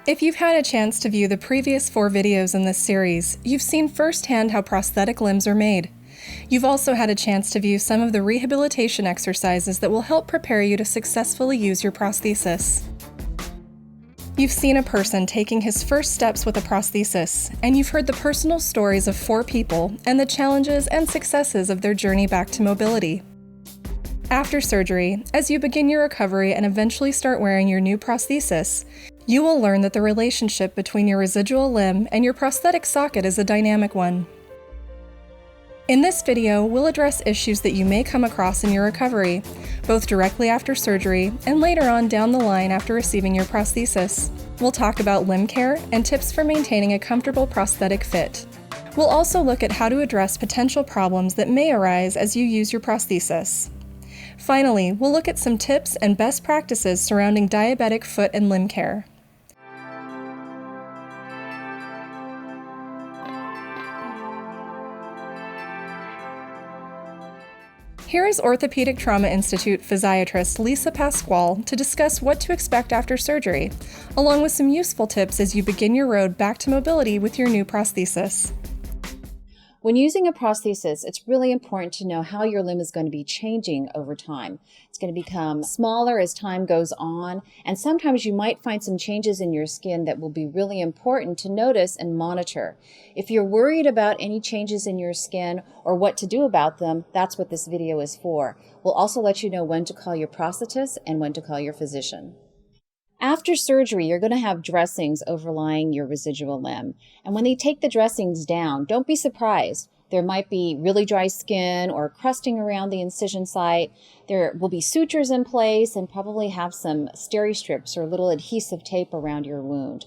If you've had a chance to view the previous 4 videos in this series, you've seen firsthand how prosthetic limbs are made. You've also had a chance to view some of the rehabilitation exercises that will help prepare you to successfully use your prosthesis. You've seen a person taking his first steps with a prosthesis, and you've heard the personal stories of 4 people and the challenges and successes of their journey back to mobility. After surgery, as you begin your recovery and eventually start wearing your new prosthesis, you will learn that the relationship between your residual limb and your prosthetic socket is a dynamic one. In this video, we'll address issues that you may come across in your recovery, both directly after surgery and later on down the line after receiving your prosthesis. We'll talk about limb care and tips for maintaining a comfortable prosthetic fit. We'll also look at how to address potential problems that may arise as you use your prosthesis. Finally, we'll look at some tips and best practices surrounding diabetic foot and limb care. Here is Orthopedic Trauma Institute physiatrist Lisa Pasquale to discuss what to expect after surgery, along with some useful tips as you begin your road back to mobility with your new prosthesis. When using a prosthesis, it's really important to know how your limb is going to be changing over time. It's going to become smaller as time goes on, and sometimes you might find some changes in your skin that will be really important to notice and monitor. If you're worried about any changes in your skin or what to do about them, that's what this video is for. We'll also let you know when to call your prosthetist and when to call your physician. After surgery, you're going to have dressings overlying your residual limb. And when they take the dressings down, don't be surprised. There might be really dry skin or crusting around the incision site. There will be sutures in place and probably have some steri strips or little adhesive tape around your wound.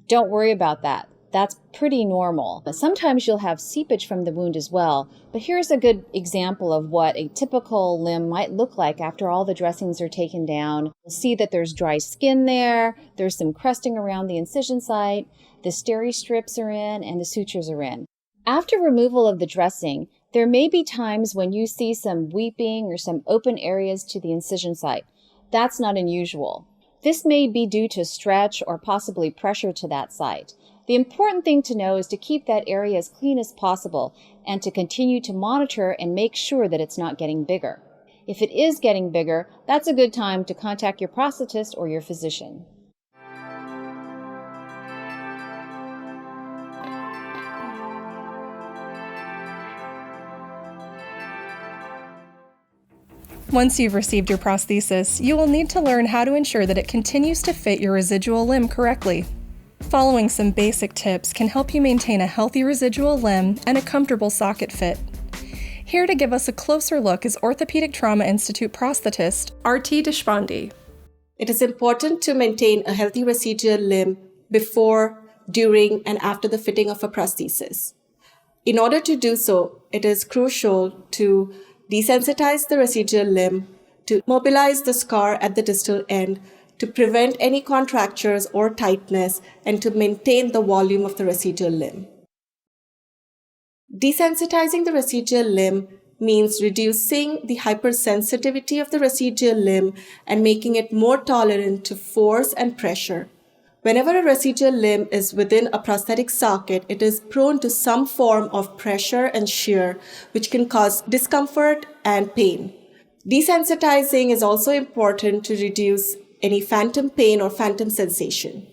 Don't worry about that. That's pretty normal. But sometimes you'll have seepage from the wound as well. But here's a good example of what a typical limb might look like after all the dressings are taken down. You'll see that there's dry skin there, there's some crusting around the incision site, the steri strips are in, and the sutures are in. After removal of the dressing, there may be times when you see some weeping or some open areas to the incision site. That's not unusual. This may be due to stretch or possibly pressure to that site. The important thing to know is to keep that area as clean as possible and to continue to monitor and make sure that it's not getting bigger. If it is getting bigger, that's a good time to contact your prosthetist or your physician. Once you've received your prosthesis, you will need to learn how to ensure that it continues to fit your residual limb correctly. Following some basic tips can help you maintain a healthy residual limb and a comfortable socket fit. Here to give us a closer look is Orthopedic Trauma Institute prosthetist R.T. Deshpande. It is important to maintain a healthy residual limb before, during, and after the fitting of a prosthesis. In order to do so, it is crucial to desensitize the residual limb, to mobilize the scar at the distal end, to prevent any contractures or tightness, and to maintain the volume of the residual limb. Desensitizing the residual limb means reducing the hypersensitivity of the residual limb and making it more tolerant to force and pressure. Whenever a residual limb is within a prosthetic socket, it is prone to some form of pressure and shear, which can cause discomfort and pain. Desensitizing is also important to reduce any phantom pain or phantom sensation.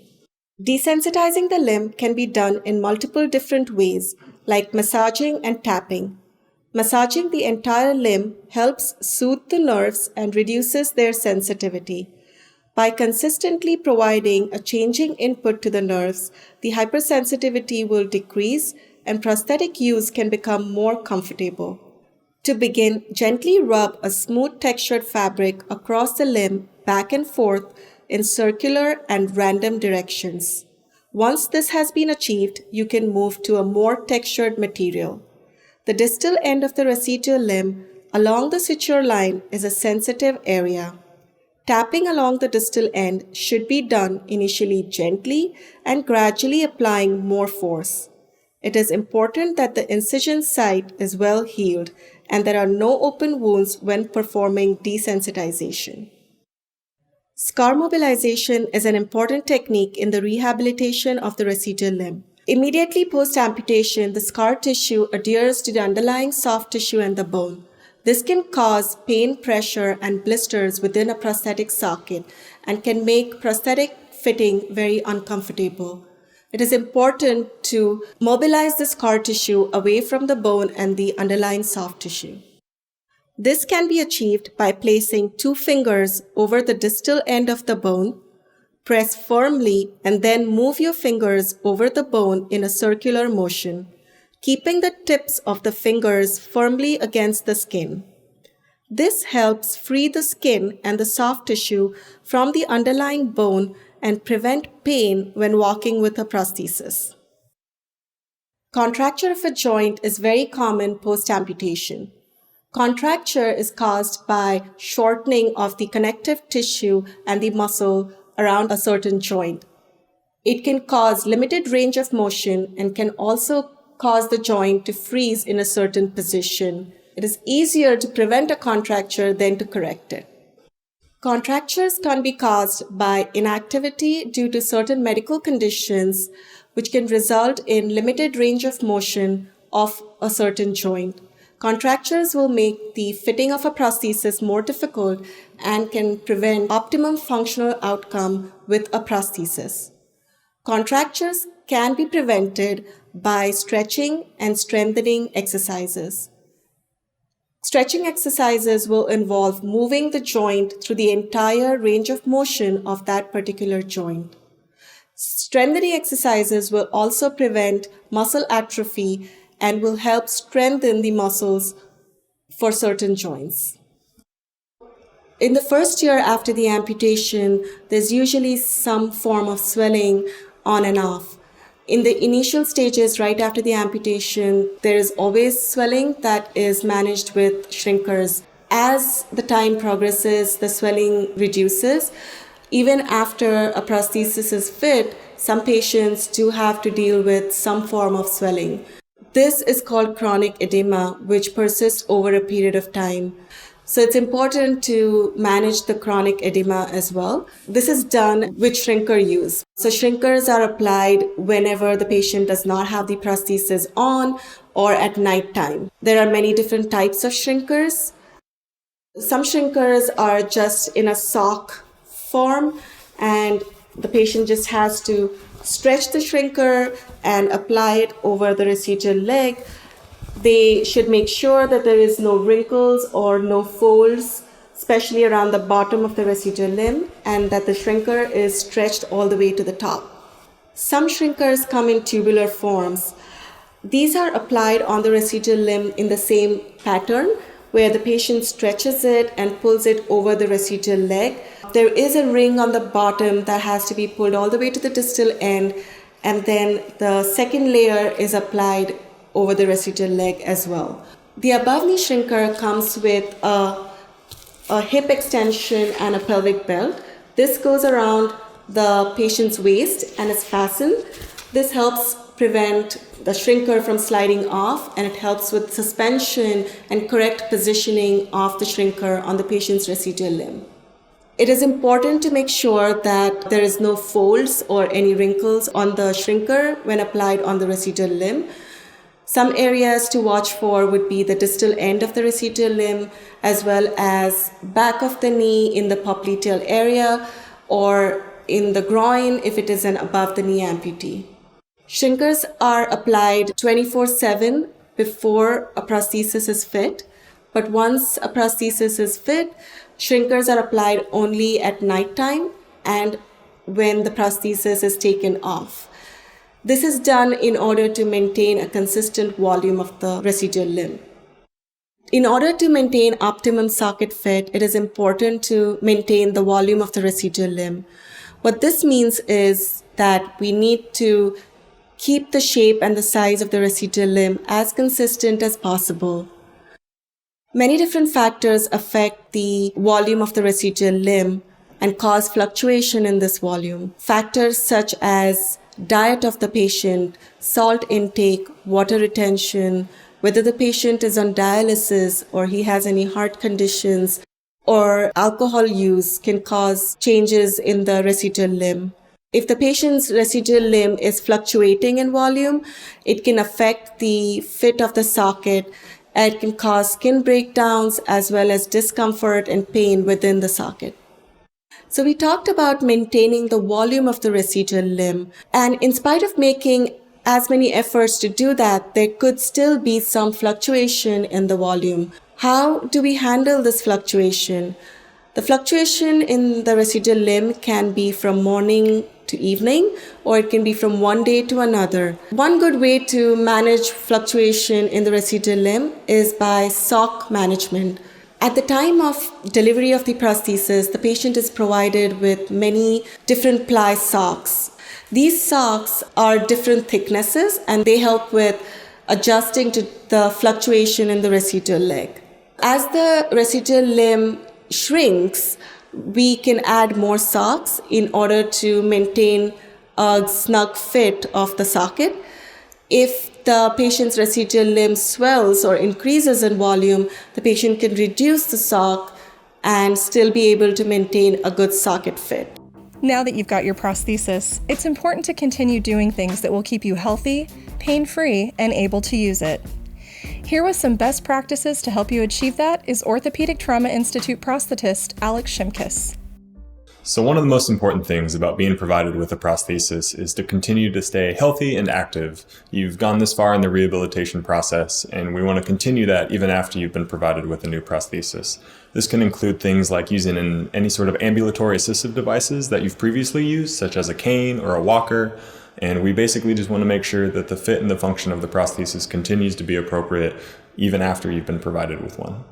Desensitizing the limb can be done in multiple different ways, like massaging and tapping. Massaging the entire limb helps soothe the nerves and reduces their sensitivity. By consistently providing a changing input to the nerves, the hypersensitivity will decrease and prosthetic use can become more comfortable. To begin, gently rub a smooth textured fabric across the limb back and forth in circular and random directions. Once this has been achieved, you can move to a more textured material. The distal end of the residual limb along the suture line is a sensitive area. Tapping along the distal end should be done initially gently and gradually applying more force. It is important that the incision site is well healed and there are no open wounds when performing desensitization. Scar mobilization is an important technique in the rehabilitation of the residual limb. Immediately post-amputation, the scar tissue adheres to the underlying soft tissue and the bone. This can cause pain, pressure, and blisters within a prosthetic socket and can make prosthetic fitting very uncomfortable. It is important to mobilize the scar tissue away from the bone and the underlying soft tissue. This can be achieved by placing 2 fingers over the distal end of the bone, press firmly, and then move your fingers over the bone in a circular motion, keeping the tips of the fingers firmly against the skin. This helps free the skin and the soft tissue from the underlying bone and prevent pain when walking with a prosthesis. Contracture of a joint is very common post-amputation. Contracture is caused by shortening of the connective tissue and the muscle around a certain joint. It can cause limited range of motion and can also cause the joint to freeze in a certain position. It is easier to prevent a contracture than to correct it. Contractures can be caused by inactivity due to certain medical conditions, which can result in limited range of motion of a certain joint. Contractures will make the fitting of a prosthesis more difficult and can prevent optimum functional outcome with a prosthesis. Contractures can be prevented by stretching and strengthening exercises. Stretching exercises will involve moving the joint through the entire range of motion of that particular joint. Strengthening exercises will also prevent muscle atrophy and will help strengthen the muscles for certain joints. In the first year after the amputation, there's usually some form of swelling on and off. In the initial stages, right after the amputation, there is always swelling that is managed with shrinkers. As the time progresses, the swelling reduces. Even after a prosthesis is fit, some patients do have to deal with some form of swelling. This is called chronic edema, which persists over a period of time. So it's important to manage the chronic edema as well. This is done with shrinker use. So shrinkers are applied whenever the patient does not have the prosthesis on or at night time. There are many different types of shrinkers. Some shrinkers are just in a sock form, and the patient just has to stretch the shrinker and apply it over the residual leg. They should make sure that there is no wrinkles or no folds, especially around the bottom of the residual limb, and that the shrinker is stretched all the way to the top. Some shrinkers come in tubular forms. These are applied on the residual limb in the same pattern, where the patient stretches it and pulls it over the residual leg. There is a ring on the bottom that has to be pulled all the way to the distal end, and then the second layer is applied over the residual leg as well. The above knee shrinker comes with a hip extension and a pelvic belt. This goes around the patient's waist and is fastened. This helps prevent the shrinker from sliding off, and it helps with suspension and correct positioning of the shrinker on the patient's residual limb. It is important to make sure that there is no folds or any wrinkles on the shrinker when applied on the residual limb. Some areas to watch for would be the distal end of the residual limb, as well as back of the knee in the popliteal area, or in the groin if it is an above the knee amputee. Shrinkers are applied 24/7 before a prosthesis is fit, but once a prosthesis is fit, shrinkers are applied only at nighttime and when the prosthesis is taken off. This is done in order to maintain a consistent volume of the residual limb. In order to maintain optimum socket fit, it is important to maintain the volume of the residual limb. What this means is that we need to keep the shape and the size of the residual limb as consistent as possible. Many different factors affect the volume of the residual limb and cause fluctuation in this volume. Factors such as diet of the patient, salt intake, water retention, whether the patient is on dialysis or he has any heart conditions, or alcohol use can cause changes in the residual limb. If the patient's residual limb is fluctuating in volume, it can affect the fit of the socket and it can cause skin breakdowns as well as discomfort and pain within the socket. So we talked about maintaining the volume of the residual limb, and in spite of making as many efforts to do that, there could still be some fluctuation in the volume. How do we handle this fluctuation? The fluctuation in the residual limb can be from morning to evening, or it can be from one day to another. One good way to manage fluctuation in the residual limb is by sock management. At the time of delivery of the prosthesis, the patient is provided with many different ply socks. These socks are different thicknesses and they help with adjusting to the fluctuation in the residual leg. As the residual limb shrinks, we can add more socks in order to maintain a snug fit of the socket. If the patient's residual limb swells or increases in volume, the patient can reduce the sock and still be able to maintain a good socket fit. Now that you've got your prosthesis, it's important to continue doing things that will keep you healthy, pain-free, and able to use it. Here with some best practices to help you achieve that is Orthopedic Trauma Institute prosthetist Alex Shimkus. So one of the most important things about being provided with a prosthesis is to continue to stay healthy and active. You've gone this far in the rehabilitation process, and we want to continue that even after you've been provided with a new prosthesis. This can include things like using any sort of ambulatory assistive devices that you've previously used, such as a cane or a walker. And we basically just want to make sure that the fit and the function of the prosthesis continues to be appropriate even after you've been provided with one.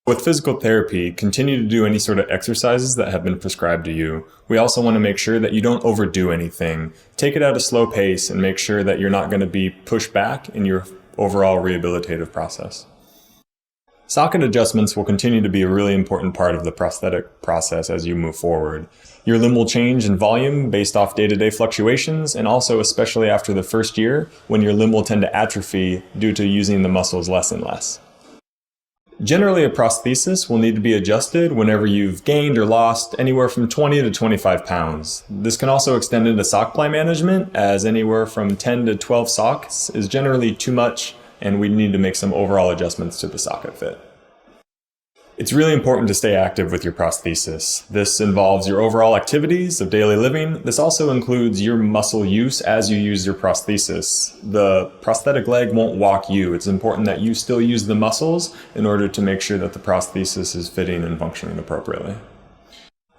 With physical therapy, continue to do any sort of exercises that have been prescribed to you. We also want to make sure that you don't overdo anything. Take it at a slow pace and make sure that you're not going to be pushed back in your overall rehabilitative process. Socket adjustments will continue to be a really important part of the prosthetic process as you move forward. Your limb will change in volume based off day-to-day fluctuations, and also especially after the first year when your limb will tend to atrophy due to using the muscles less and less. Generally, a prosthesis will need to be adjusted whenever you've gained or lost anywhere from 20 to 25 pounds. This can also extend into sock ply management, as anywhere from 10 to 12 socks is generally too much, and we need to make some overall adjustments to the socket fit. It's really important to stay active with your prosthesis. This involves your overall activities of daily living. This also includes your muscle use as you use your prosthesis. The prosthetic leg won't walk you. It's important that you still use the muscles in order to make sure that the prosthesis is fitting and functioning appropriately.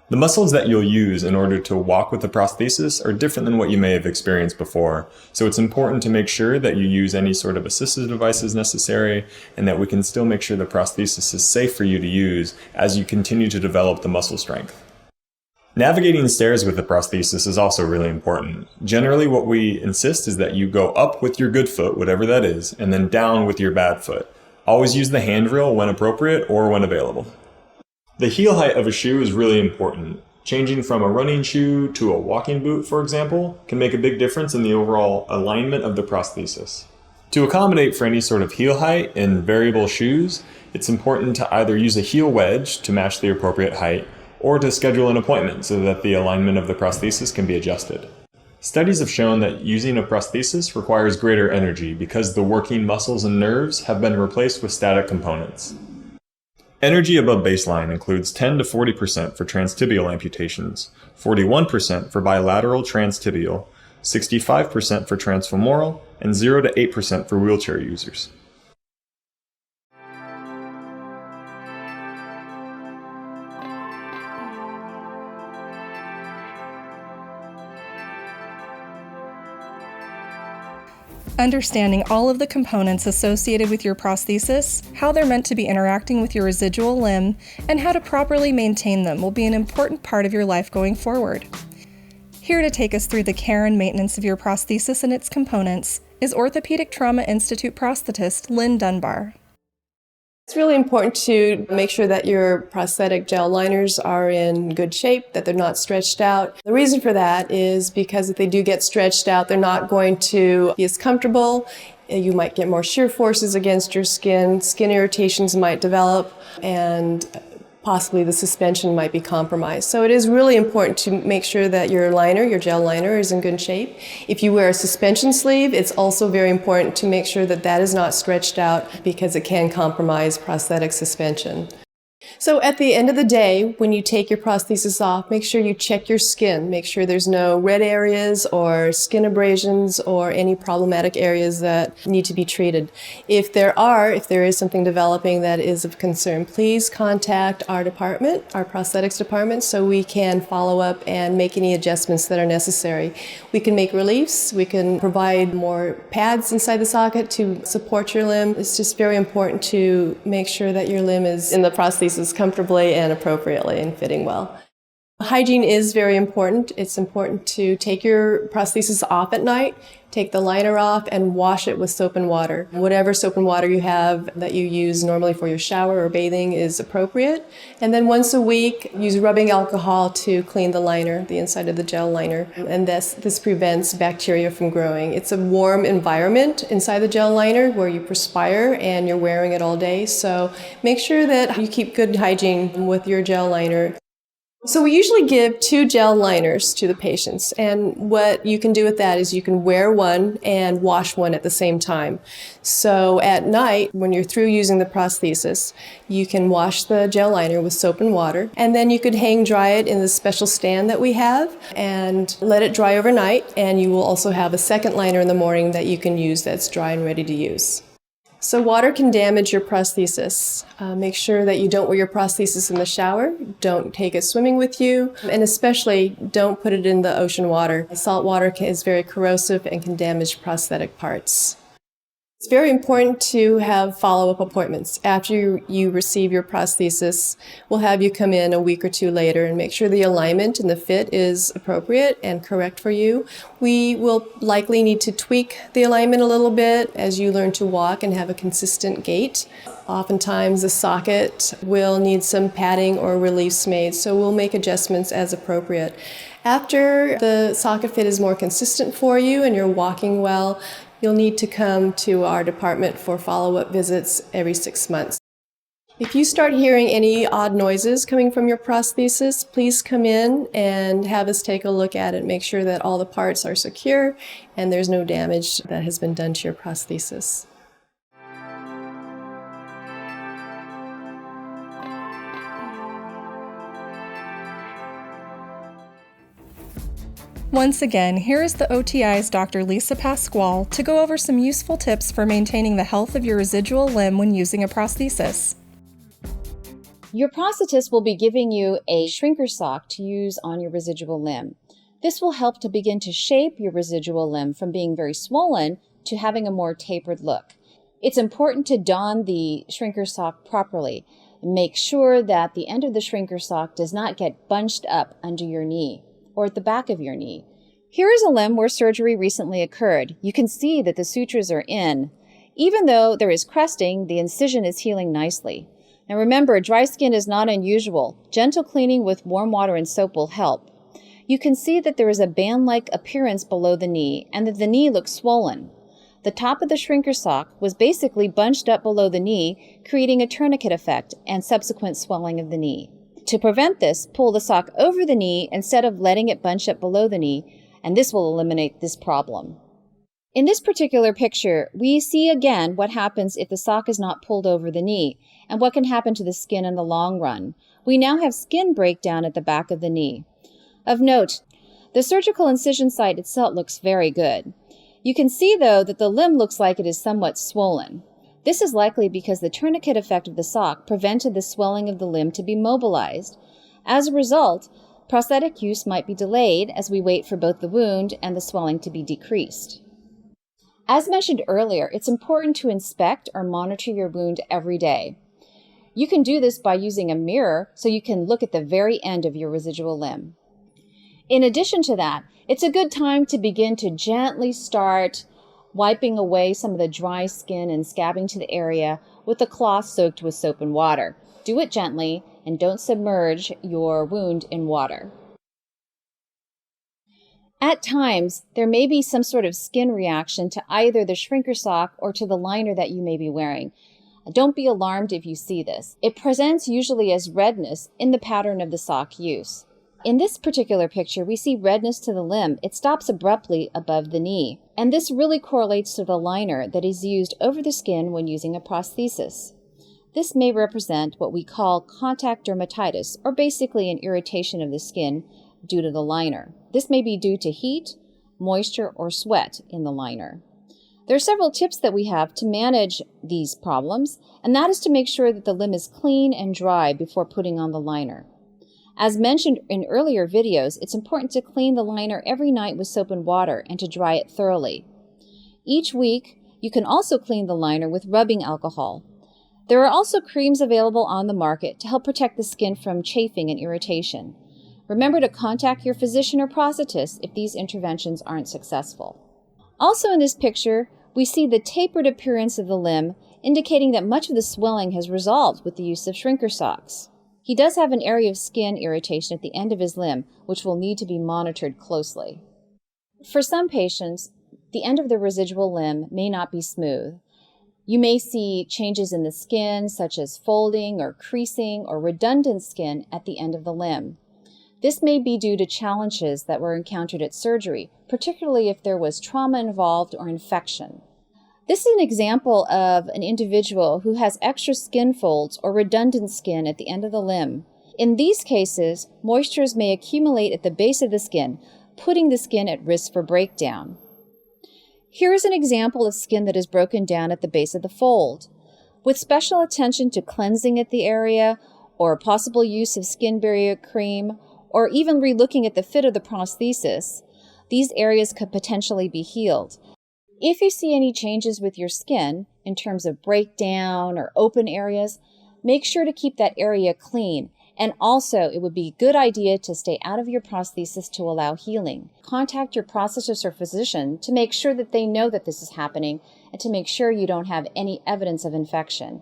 The muscles that you'll use in order to walk with the prosthesis are different than what you may have experienced before. So it's important to make sure that you use any sort of assistive devices necessary and that we can still make sure the prosthesis is safe for you to use as you continue to develop the muscle strength. Navigating stairs with the prosthesis is also really important. Generally, what we insist is that you go up with your good foot, whatever that is, and then down with your bad foot. Always use the handrail when appropriate or when available. The heel height of a shoe is really important. Changing from a running shoe to a walking boot, for example, can make a big difference in the overall alignment of the prosthesis. To accommodate for any sort of heel height in variable shoes, it's important to either use a heel wedge to match the appropriate height or to schedule an appointment so that the alignment of the prosthesis can be adjusted. Studies have shown that using a prosthesis requires greater energy because the working muscles and nerves have been replaced with static components. Energy above baseline includes 10 to 40% for transtibial amputations, 41% for bilateral transtibial, 65% for transfemoral, and 0 to 8% for wheelchair users. Understanding all of the components associated with your prosthesis, how they're meant to be interacting with your residual limb, and how to properly maintain them will be an important part of your life going forward. Here to take us through the care and maintenance of your prosthesis and its components is Orthopedic Trauma Institute prosthetist Lynn Dunbar. It's really important to make sure that your prosthetic gel liners are in good shape, that they're not stretched out. The reason for that is because if they do get stretched out, they're not going to be as comfortable. You might get more shear forces against your skin irritations might develop, and possibly the suspension might be compromised. So it is really important to make sure that your liner, your gel liner, is in good shape. If you wear a suspension sleeve, it's also very important to make sure that that is not stretched out because it can compromise prosthetic suspension. So at the end of the day, when you take your prosthesis off, make sure you check your skin. Make sure there's no red areas or skin abrasions or any problematic areas that need to be treated. If there is something developing that is of concern, please contact our department, our prosthetics department, so we can follow up and make any adjustments that are necessary. We can make reliefs. We can provide more pads inside the socket to support your limb. It's just very important to make sure that your limb is in the prosthesis comfortably and appropriately and fitting well. Hygiene is very important. It's important to take your prosthesis off at night, take the liner off, and wash it with soap and water. Whatever soap and water you have that you use normally for your shower or bathing is appropriate. And then once a week, use rubbing alcohol to clean the liner, the inside of the gel liner. And this prevents bacteria from growing. It's a warm environment inside the gel liner where you perspire and you're wearing it all day. So make sure that you keep good hygiene with your gel liner. So we usually give 2 gel liners to the patients, and what you can do with that is you can wear one and wash one at the same time. So at night, when you're through using the prosthesis, you can wash the gel liner with soap and water, and then you could hang dry it in the special stand that we have and let it dry overnight, and you will also have a second liner in the morning that you can use that's dry and ready to use. So water can damage your prosthesis. Make sure that you don't wear your prosthesis in the shower, don't take it swimming with you, and especially don't put it in the ocean water. Salt water is very corrosive and can damage prosthetic parts. It's very important to have follow-up appointments. After you receive your prosthesis, we'll have you come in a week or 2 later and make sure the alignment and the fit is appropriate and correct for you. We will likely need to tweak the alignment a little bit as you learn to walk and have a consistent gait. Oftentimes the socket will need some padding or reliefs made, so we'll make adjustments as appropriate. After the socket fit is more consistent for you and you're walking well, you'll need to come to our department for follow-up visits every 6 months. If you start hearing any odd noises coming from your prosthesis, please come in and have us take a look at it, make sure that all the parts are secure and there's no damage that has been done to your prosthesis. Once again, here is the OTI's Dr. Lisa Pasquale to go over some useful tips for maintaining the health of your residual limb when using a prosthesis. Your prosthetist will be giving you a shrinker sock to use on your residual limb. This will help to begin to shape your residual limb from being very swollen to having a more tapered look. It's important to don the shrinker sock properly. Make sure that the end of the shrinker sock does not get bunched up under your knee or at the back of your knee. Here is a limb where surgery recently occurred. You can see that the sutures are in. Even though there is crusting, the incision is healing nicely. Now remember, dry skin is not unusual. Gentle cleaning with warm water and soap will help. You can see that there is a band-like appearance below the knee and that the knee looks swollen. The top of the shrinker sock was basically bunched up below the knee, creating a tourniquet effect and subsequent swelling of the knee. To prevent this, pull the sock over the knee instead of letting it bunch up below the knee, and this will eliminate this problem. In this particular picture, we see again what happens if the sock is not pulled over the knee, and what can happen to the skin in the long run. We now have skin breakdown at the back of the knee. Of note, the surgical incision site itself looks very good. You can see, though, that the limb looks like it is somewhat swollen. This is likely because the tourniquet effect of the sock prevented the swelling of the limb to be mobilized. As a result, prosthetic use might be delayed as we wait for both the wound and the swelling to be decreased. As mentioned earlier, it's important to inspect or monitor your wound every day. You can do this by using a mirror so you can look at the very end of your residual limb. In addition to that, it's a good time to begin to gently start wiping away some of the dry skin and scabbing to the area with a cloth soaked with soap and water. Do it gently and don't submerge your wound in water. At times, there may be some sort of skin reaction to either the shrinker sock or to the liner that you may be wearing. Don't be alarmed if you see this. It presents usually as redness in the pattern of the sock use. In this particular picture, we see redness to the limb. It stops abruptly above the knee, and this really correlates to the liner that is used over the skin when using a prosthesis. This may represent what we call contact dermatitis, or basically an irritation of the skin due to the liner. This may be due to heat, moisture, or sweat in the liner. There are several tips that we have to manage these problems, and that is to make sure that the limb is clean and dry before putting on the liner. As mentioned in earlier videos, it's important to clean the liner every night with soap and water and to dry it thoroughly. Each week, you can also clean the liner with rubbing alcohol. There are also creams available on the market to help protect the skin from chafing and irritation. Remember to contact your physician or prosthetist if these interventions aren't successful. Also in this picture, we see the tapered appearance of the limb, indicating that much of the swelling has resolved with the use of shrinker socks. He does have an area of skin irritation at the end of his limb, which will need to be monitored closely. For some patients, the end of the residual limb may not be smooth. You may see changes in the skin, such as folding or creasing or redundant skin at the end of the limb. This may be due to challenges that were encountered at surgery, particularly if there was trauma involved or infection. This is an example of an individual who has extra skin folds or redundant skin at the end of the limb. In these cases, moistures may accumulate at the base of the skin, putting the skin at risk for breakdown. Here is an example of skin that is broken down at the base of the fold. With special attention to cleansing at the area, or possible use of skin barrier cream, or even relooking at the fit of the prosthesis, these areas could potentially be healed. If you see any changes with your skin in terms of breakdown or open areas, make sure to keep that area clean. And also, it would be a good idea to stay out of your prosthesis to allow healing. Contact your prosthetist or physician to make sure that they know that this is happening and to make sure you don't have any evidence of infection.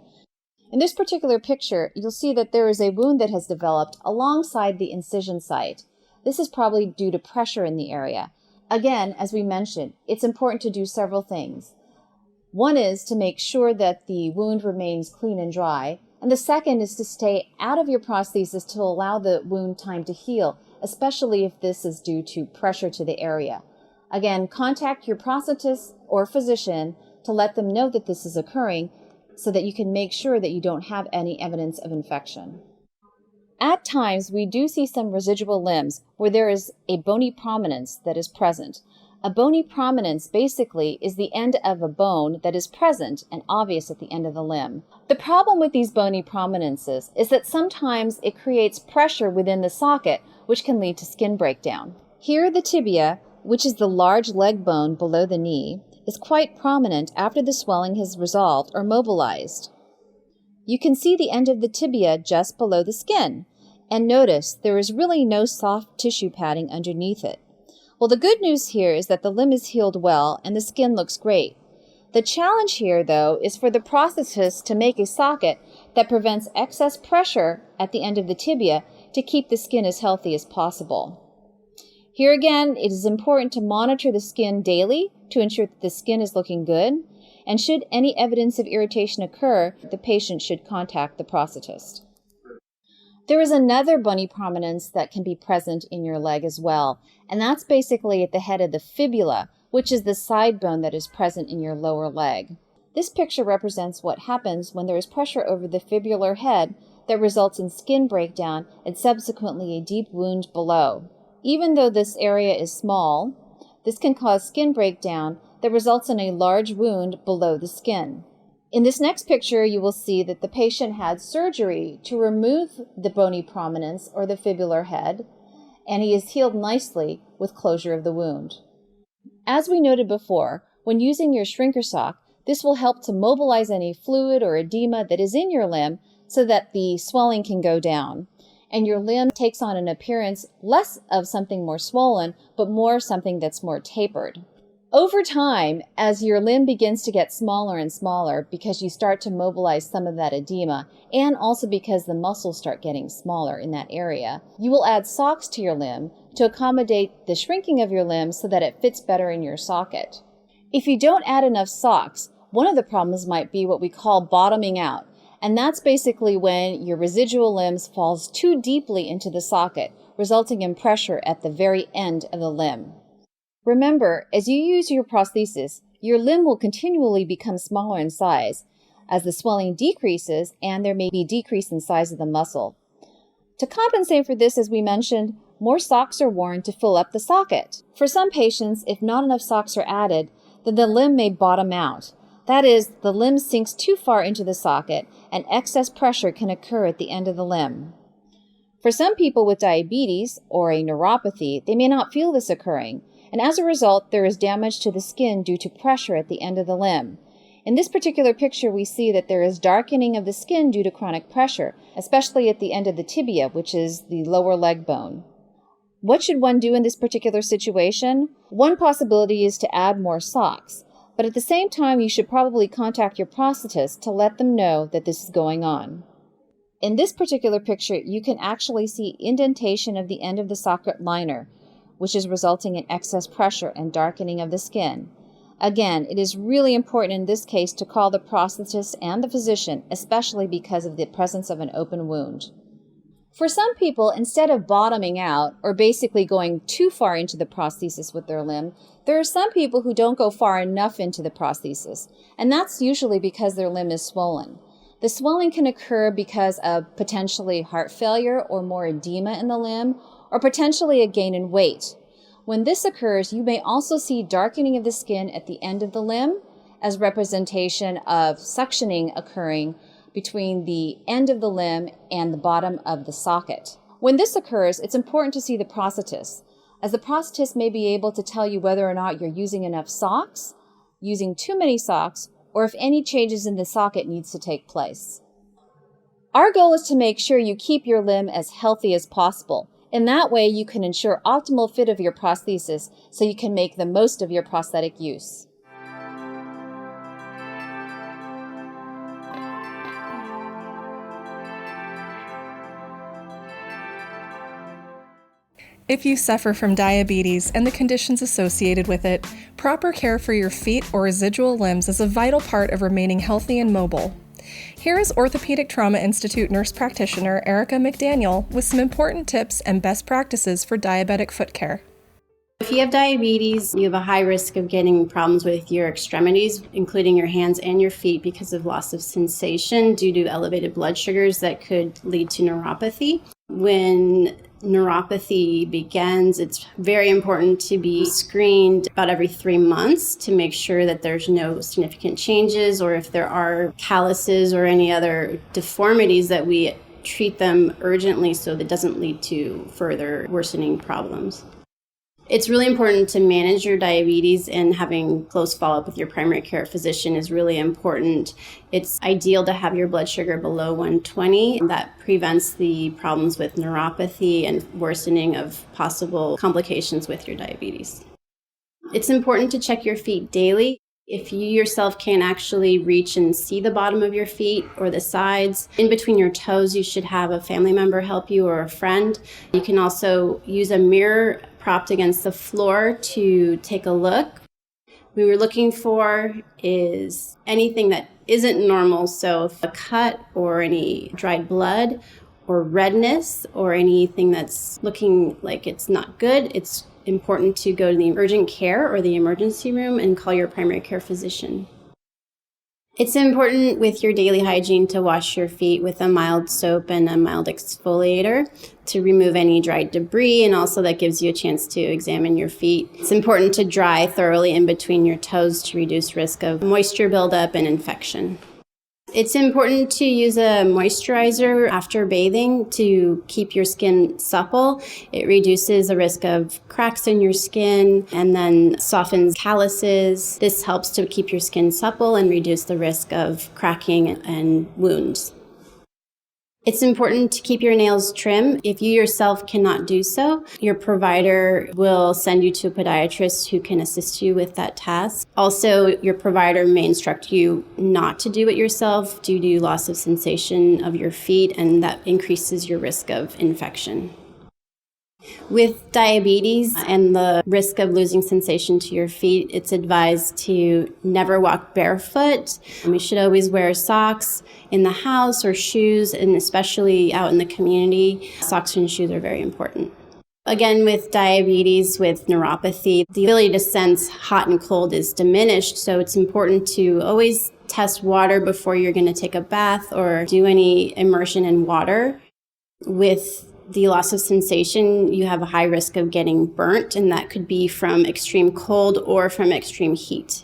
In this particular picture, you'll see that there is a wound that has developed alongside the incision site. This is probably due to pressure in the area. Again, as we mentioned, it's important to do several things. One is to make sure that the wound remains clean and dry, and the second is to stay out of your prosthesis to allow the wound time to heal, especially if this is due to pressure to the area. Again, contact your prosthetist or physician to let them know that this is occurring so that you can make sure that you don't have any evidence of infection. At times, we do see some residual limbs where there is a bony prominence that is present. A bony prominence basically is the end of a bone that is present and obvious at the end of the limb. The problem with these bony prominences is that sometimes it creates pressure within the socket, which can lead to skin breakdown. Here, the tibia, which is the large leg bone below the knee, is quite prominent after the swelling has resolved or mobilized. You can see the end of the tibia just below the skin, and notice there is really no soft tissue padding underneath it. Well, the good news here is that the limb is healed well and the skin looks great. The challenge here, though, is for the prosthetist to make a socket that prevents excess pressure at the end of the tibia to keep the skin as healthy as possible. Here again, it is important to monitor the skin daily to ensure that the skin is looking good, and should any evidence of irritation occur, the patient should contact the prosthetist. There is another bony prominence that can be present in your leg as well, and that's basically at the head of the fibula, which is the side bone that is present in your lower leg. This picture represents what happens when there is pressure over the fibular head that results in skin breakdown and subsequently a deep wound below. Even though this area is small, this can cause skin breakdown that results in a large wound below the skin. In this next picture, you will see that the patient had surgery to remove the bony prominence or the fibular head, and he is healed nicely with closure of the wound. As we noted before, when using your shrinker sock, this will help to mobilize any fluid or edema that is in your limb so that the swelling can go down, and your limb takes on an appearance less of something more swollen, but more something that's more tapered. Over time, as your limb begins to get smaller and smaller because you start to mobilize some of that edema, and also because the muscles start getting smaller in that area, you will add socks to your limb to accommodate the shrinking of your limb so that it fits better in your socket. If you don't add enough socks, One of the problems might be what we call bottoming out, and that's basically when your residual limbs falls too deeply into the socket, resulting in pressure at the very end of the limb. Remember, as you use your prosthesis, your limb will continually become smaller in size as the swelling decreases and there may be decrease in size of the muscle. To compensate for this, as we mentioned, more socks are worn to fill up the socket. For some patients, if not enough socks are added, then the limb may bottom out. That is, the limb sinks too far into the socket and excess pressure can occur at the end of the limb. For some people with diabetes or a neuropathy, they may not feel this occurring, and as a result, there is damage to the skin due to pressure at the end of the limb. In this particular picture, we see that there is darkening of the skin due to chronic pressure, especially at the end of the tibia, which is the lower leg bone. What should one do in this particular situation? One possibility is to add more socks, but at the same time, you should probably contact your prosthetist to let them know that this is going on. In this particular picture, you can actually see indentation of the end of the socket liner, which is resulting in excess pressure and darkening of the skin. Again, it is really important in this case to call the prosthetist and the physician, especially because of the presence of an open wound. For some people, instead of bottoming out or basically going too far into the prosthesis with their limb, there are some people who don't go far enough into the prosthesis, and that's usually because their limb is swollen. The swelling can occur because of potentially heart failure or more edema in the limb, or potentially a gain in weight. When this occurs, you may also see darkening of the skin at the end of the limb as representation of suctioning occurring between the end of the limb and the bottom of the socket. When this occurs, it's important to see the prosthetist, as the prosthetist may be able to tell you whether or not you're using enough socks, using too many socks, or if any changes in the socket needs to take place. Our goal is to make sure you keep your limb as healthy as possible. In that way, you can ensure optimal fit of your prosthesis so you can make the most of your prosthetic use. If you suffer from diabetes and the conditions associated with it, proper care for your feet or residual limbs is a vital part of remaining healthy and mobile. Here is Orthopedic Trauma Institute nurse practitioner Erica McDaniel with some important tips and best practices for diabetic foot care. If you have diabetes, you have a high risk of getting problems with your extremities, including your hands and your feet, because of loss of sensation due to elevated blood sugars that could lead to neuropathy. When neuropathy begins, it's very important to be screened about every 3 months to make sure that there's no significant changes, or if there are calluses or any other deformities, that we treat them urgently so that it doesn't lead to further worsening problems. It's really important to manage your diabetes, and having close follow-up with your primary care physician is really important. It's ideal to have your blood sugar below 120. That prevents the problems with neuropathy and worsening of possible complications with your diabetes. It's important to check your feet daily. If you yourself can't actually reach and see the bottom of your feet or the sides, in between your toes, you should have a family member help you or a friend. You can also use a mirror propped against the floor to take a look. What we're looking for is anything that isn't normal, so if a cut or any dried blood or redness or anything that's looking like it's not good, it's important to go to the urgent care or the emergency room and call your primary care physician. It's important with your daily hygiene to wash your feet with a mild soap and a mild exfoliator to remove any dried debris, and also that gives you a chance to examine your feet. It's important to dry thoroughly in between your toes to reduce risk of moisture buildup and infection. It's important to use a moisturizer after bathing to keep your skin supple. It reduces the risk of cracks in your skin and then softens calluses. This helps to keep your skin supple and reduce the risk of cracking and wounds. It's important to keep your nails trim. If you yourself cannot do so, your provider will send you to a podiatrist who can assist you with that task. Also, your provider may instruct you not to do it yourself due to loss of sensation of your feet, and that increases your risk of infection. With diabetes and the risk of losing sensation to your feet, it's advised to never walk barefoot. You should always wear socks in the house or shoes, and especially out in the community, socks and shoes are very important. Again, with diabetes, with neuropathy, the ability to sense hot and cold is diminished, so it's important to always test water before you're going to take a bath or do any immersion in water. With the loss of sensation, you have a high risk of getting burnt, and that could be from extreme cold or from extreme heat.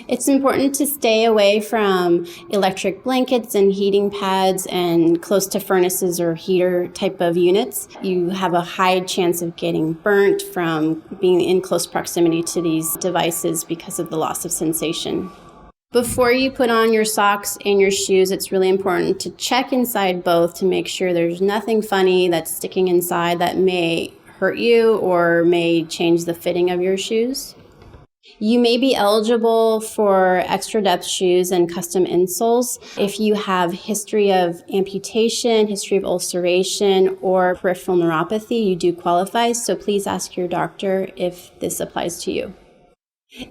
It's important to stay away from electric blankets and heating pads and close to furnaces or heater type of units. You have a high chance of getting burnt from being in close proximity to these devices because of the loss of sensation. Before you put on your socks and your shoes, it's really important to check inside both to make sure there's nothing funny that's sticking inside that may hurt you or may change the fitting of your shoes. You may be eligible for extra depth shoes and custom insoles if you have history of amputation, history of ulceration, or peripheral neuropathy. You do qualify, so please ask your doctor if this applies to you.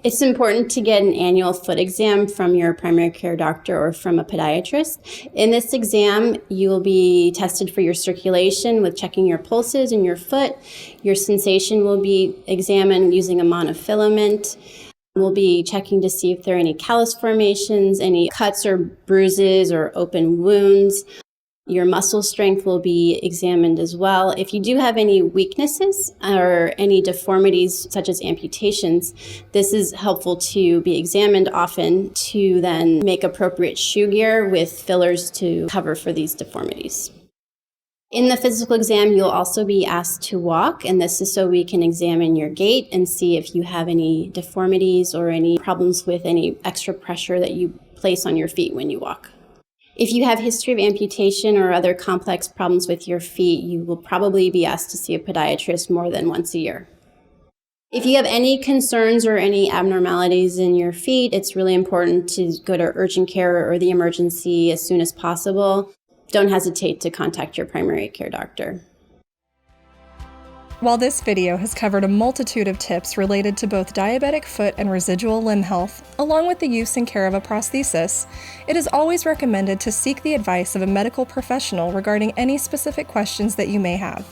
It's important to get an annual foot exam from your primary care doctor or from a podiatrist. In this exam, you will be tested for your circulation with checking your pulses in your foot. Your sensation will be examined using a monofilament. We'll be checking to see if there are any callus formations, any cuts or bruises or open wounds. Your muscle strength will be examined as well. If you do have any weaknesses or any deformities such as amputations, this is helpful to be examined often to then make appropriate shoe gear with fillers to cover for these deformities. In the physical exam, you'll also be asked to walk, and this is so we can examine your gait and see if you have any deformities or any problems with any extra pressure that you place on your feet when you walk. If you have history of amputation or other complex problems with your feet, you will probably be asked to see a podiatrist more than once a year. If you have any concerns or any abnormalities in your feet, it's really important to go to urgent care or the emergency as soon as possible. Don't hesitate to contact your primary care doctor. While this video has covered a multitude of tips related to both diabetic foot and residual limb health, along with the use and care of a prosthesis, it is always recommended to seek the advice of a medical professional regarding any specific questions that you may have.